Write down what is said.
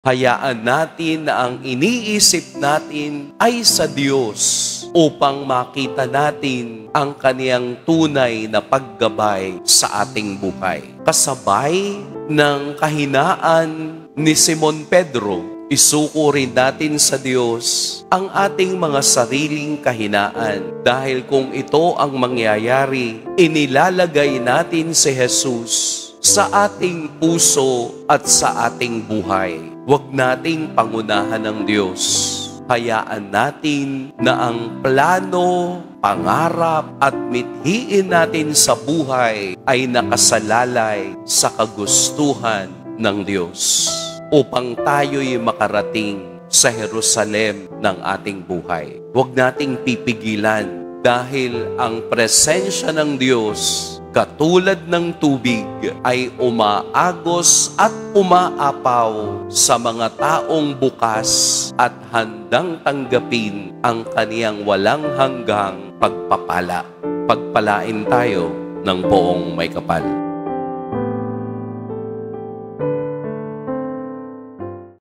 Hayaan natin na ang iniisip natin ay sa Diyos upang makita natin ang Kaniyang tunay na paggabay sa ating buhay. Kasabay ng kahinaan ni Simon Pedro, isuko rin natin sa Diyos ang ating mga sariling kahinaan. Dahil kung ito ang mangyayari, inilalagay natin si Jesus sa ating puso at sa ating buhay. Huwag nating pangunahan ng Diyos. Hayaan natin na ang plano, pangarap at mithiin natin sa buhay ay nakasalalay sa kagustuhan ng Diyos upang tayo'y makarating sa Jerusalem ng ating buhay. Huwag nating pipigilan dahil ang presensya ng Diyos katulad ng tubig ay umaagos at umaapaw sa mga taong bukas at handang tanggapin ang Kaniyang walang hanggang pagpapala. Pagpalain tayo ng Poong May Kapal.